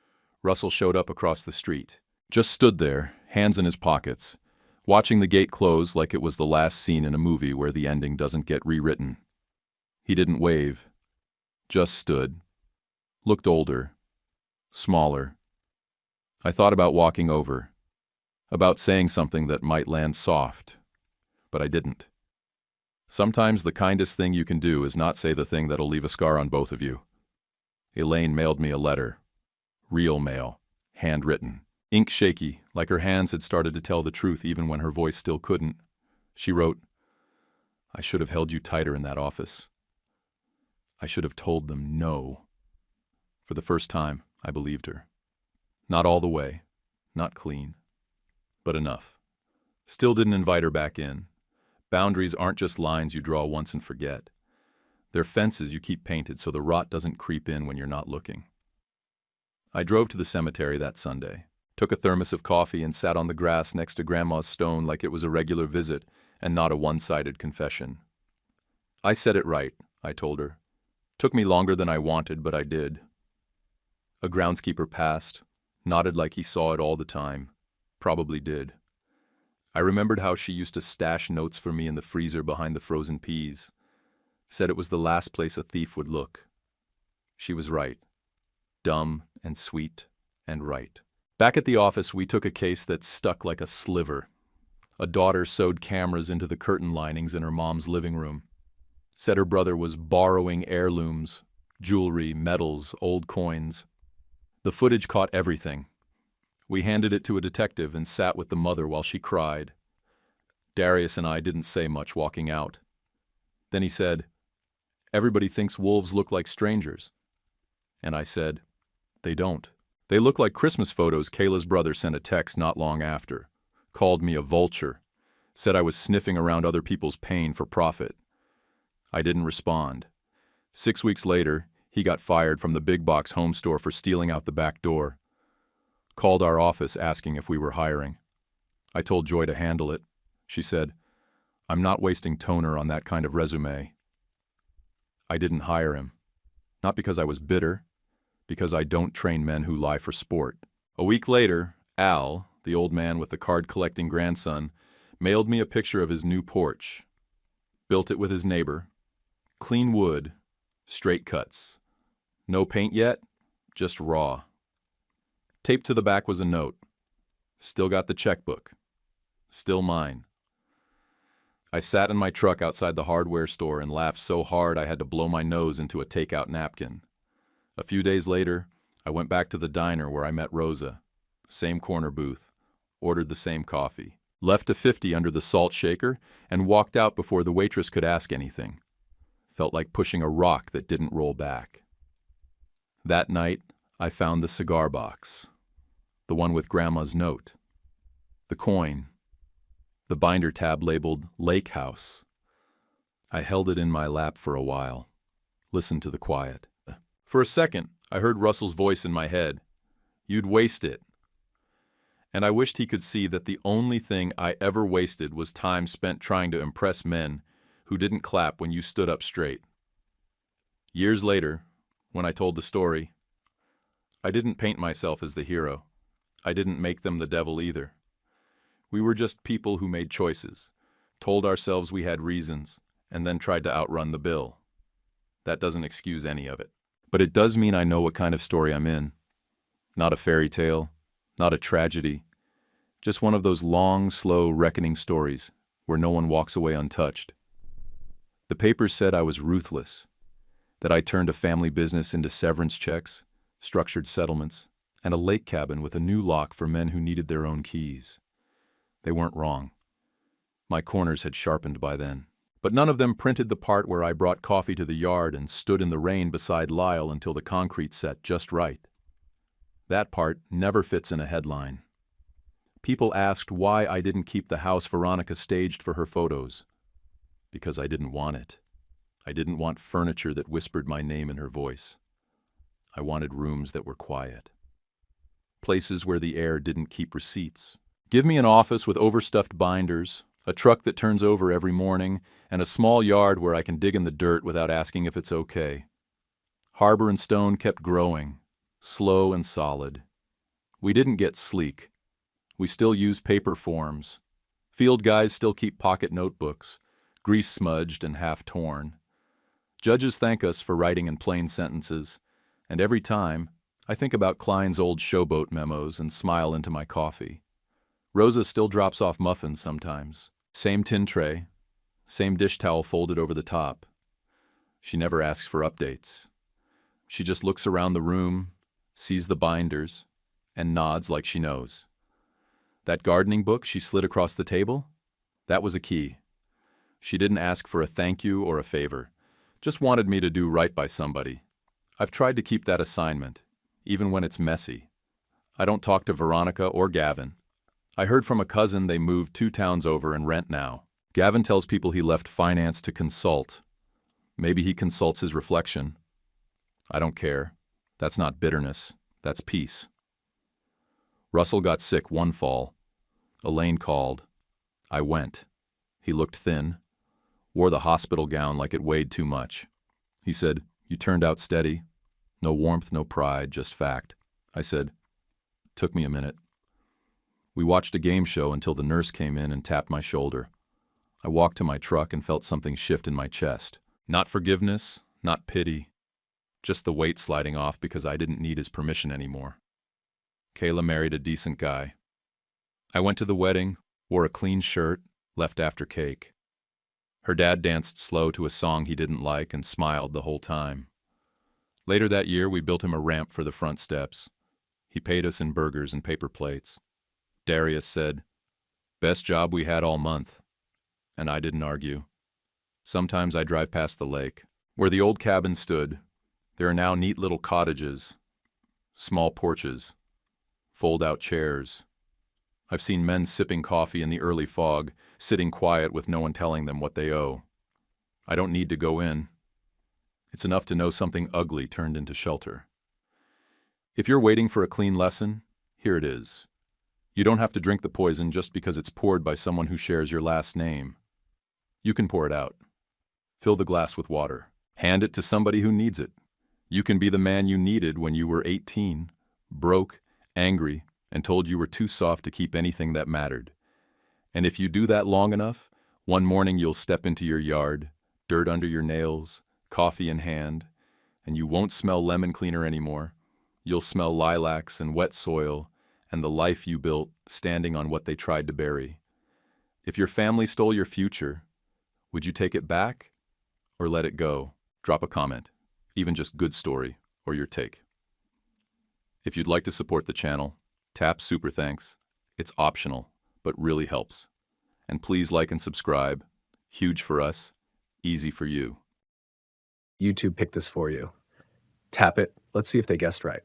Russell showed up across the street. Just stood there, hands in his pockets, watching the gate close like it was the last scene in a movie where the ending doesn't get rewritten. He didn't wave, just stood, looked older, smaller. I thought about walking over, about saying something that might land soft, but I didn't. Sometimes the kindest thing you can do is not say the thing that'll leave a scar on both of you. Elaine mailed me a letter. Real mail, handwritten. Ink shaky, like her hands had started to tell the truth even when her voice still couldn't. She wrote, "I should have held you tighter in that office. I should have told them no." For the first time, I believed her. Not all the way, not clean, but enough. Still didn't invite her back in. Boundaries aren't just lines you draw once and forget. They're fences you keep painted so the rot doesn't creep in when you're not looking. I drove to the cemetery that Sunday, took a thermos of coffee and sat on the grass next to Grandma's stone like it was a regular visit and not a one-sided confession. "I said it right," I told her. "Took me longer than I wanted, but I did." A groundskeeper passed, nodded like he saw it all the time. Probably did. I remembered how she used to stash notes for me in the freezer behind the frozen peas. Said it was the last place a thief would look. She was right. Dumb and sweet and right. Back at the office, we took a case that stuck like a sliver. A daughter sewed cameras into the curtain linings in her mom's living room. Said her brother was borrowing heirlooms, jewelry, medals, old coins. The footage caught everything. We handed it to a detective and sat with the mother while she cried. Darius and I didn't say much walking out. Then he said, "Everybody thinks wolves look like strangers." And I said, "They don't. They look like Christmas photos." Kayla's brother sent a text not long after. Called me a vulture. Said I was sniffing around other people's pain for profit. I didn't respond. 6 weeks later, he got fired from the big box home store for stealing out the back door. Called our office asking if we were hiring. I told Joy to handle it. She said, "I'm not wasting toner on that kind of resume." I didn't hire him. Not because I was bitter, because I don't train men who lie for sport. A week later, Al, the old man with the card-collecting grandson, mailed me a picture of his new porch. Built it with his neighbor. Clean wood, straight cuts. No paint yet, just raw. Taped to the back was a note. Still got the checkbook. Still mine. I sat in my truck outside the hardware store and laughed so hard I had to blow my nose into a takeout napkin. A few days later, I went back to the diner where I met Rosa. Same corner booth. Ordered the same coffee. Left a 50 under the salt shaker and walked out before the waitress could ask anything. Felt like pushing a rock that didn't roll back. That night, I found the cigar box. The one with Grandma's note. The coin. The binder tab labeled Lake House. I held it in my lap for a while. Listened to the quiet. For a second, I heard Russell's voice in my head. "You'd waste it." And I wished he could see that the only thing I ever wasted was time spent trying to impress men who didn't clap when you stood up straight. Years later, when I told the story, I didn't paint myself as the hero. I didn't make them the devil either. We were just people who made choices, told ourselves we had reasons, and then tried to outrun the bill. That doesn't excuse any of it. But it does mean I know what kind of story I'm in. Not a fairy tale, not a tragedy, just one of those long, slow, reckoning stories where no one walks away untouched. The papers said I was ruthless, that I turned a family business into severance checks, structured settlements, and a lake cabin with a new lock for men who needed their own keys. They weren't wrong. My corners had sharpened by then. But none of them printed the part where I brought coffee to the yard and stood in the rain beside Lyle until the concrete set just right. That part never fits in a headline. People asked why I didn't keep the house Veronica staged for her photos. Because I didn't want it. I didn't want furniture that whispered my name in her voice. I wanted rooms that were quiet. places where the air didn't keep receipts. Give me an office with overstuffed binders, a truck that turns over every morning, and a small yard where I can dig in the dirt without asking if it's okay. Harbor and Stone kept growing, slow and solid. We didn't get sleek. We still use paper forms. Field guys still keep pocket notebooks, grease-smudged and half-torn. Judges thank us for writing in plain sentences, and every time, I think about Klein's old showboat memos and smile into my coffee. Rosa still drops off muffins sometimes. Same tin tray, same dish towel folded over the top. She never asks for updates. She just looks around the room, sees the binders, and nods like she knows. That gardening book she slid across the table? That was a key. She didn't ask for a thank you or a favor, just wanted me to do right by somebody. I've tried to keep that assignment, even when it's messy. I don't talk to Veronica or Gavin. I heard from a cousin they moved 2 towns over and rent now. Gavin tells people he left finance to consult. Maybe he consults his reflection. I don't care. That's not bitterness. That's peace. Russell got sick one fall. Elaine called. I went. He looked thin, wore the hospital gown like it weighed too much. He said, "You turned out steady. No warmth, no pride, just fact." I said, "Took me a minute." We watched a game show until the nurse came in and tapped my shoulder. I walked to my truck and felt something shift in my chest. Not forgiveness, not pity. Just the weight sliding off because I didn't need his permission anymore. Kayla married a decent guy. I went to the wedding, wore a clean shirt, left after cake. Her dad danced slow to a song he didn't like and smiled the whole time. Later that year, we built him a ramp for the front steps. He paid us in burgers and paper plates. Darius said, "Best job we had all month." And I didn't argue. Sometimes I drive past the lake. Where the old cabin stood, there are now neat little cottages, small porches, fold-out chairs. I've seen men sipping coffee in the early fog, sitting quiet with no one telling them what they owe. I don't need to go in. It's enough to know something ugly turned into shelter. If you're waiting for a clean lesson, here it is. You don't have to drink the poison just because it's poured by someone who shares your last name. You can pour it out. Fill the glass with water. Hand it to somebody who needs it. You can be the man you needed when you were 18, broke, angry, and told you were too soft to keep anything that mattered. And if you do that long enough, one morning you'll step into your yard, dirt under your nails, coffee in hand, and you won't smell lemon cleaner anymore. You'll smell lilacs and wet soil, and the life you built standing on what they tried to bury. If your family stole your future, would you take it back or let it go? Drop a comment, even just good story or your take. If you'd like to support the channel, tap Super Thanks. It's optional, but really helps. And please like and subscribe. Huge for us, easy for you. YouTube picked this for you. Tap it. Let's see if they guessed right.